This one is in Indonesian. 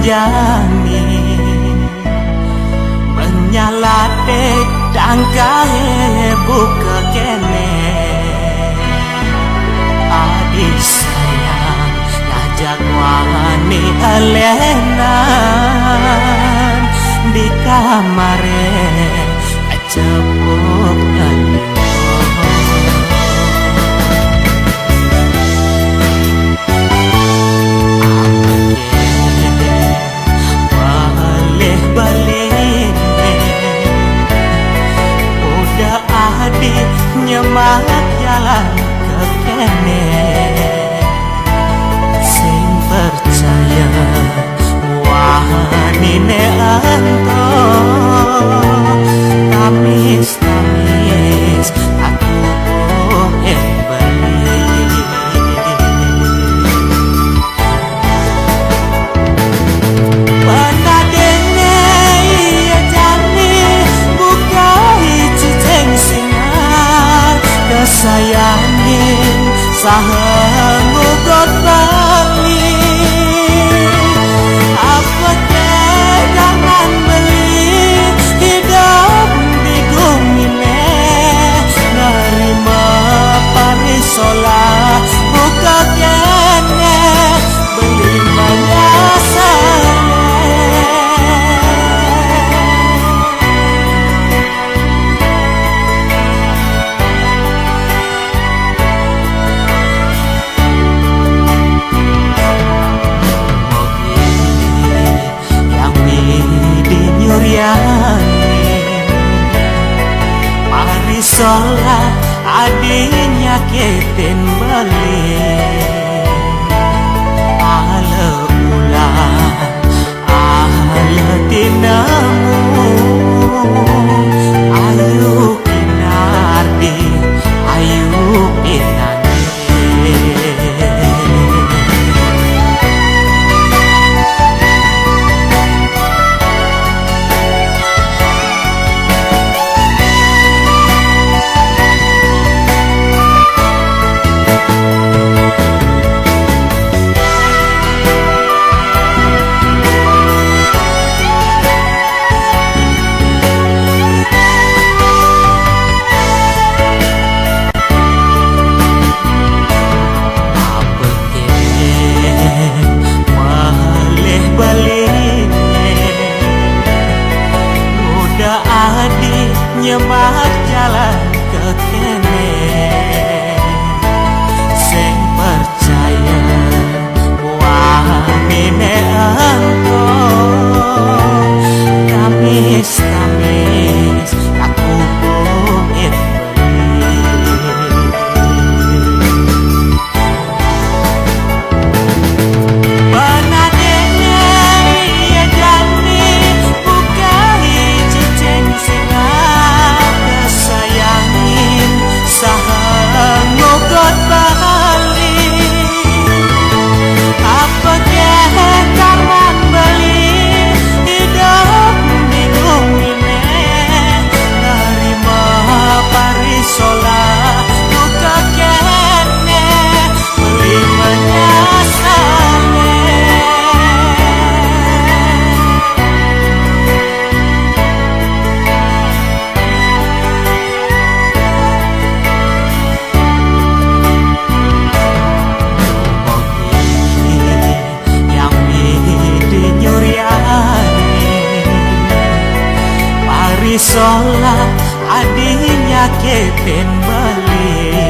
jani menyalate dangkae buka kene adik sayang ngajak wani alenan di kamare cepuk ngelingo nyemangat jalan ke kene sing percaya wanine anto tamis aku beli penadene iya jani buka ciceng singar kesayangin saha mugot bali apa jangan beli hidup di gumine nerima parisola buka kene beli menyasar Marisola adinya keten beli ala ulang ala tinamu ayu kinardi ayu pinangi nyemak jalan ke kene sing percaya wanine anto tamis aku bungin Marisola adinya keten beli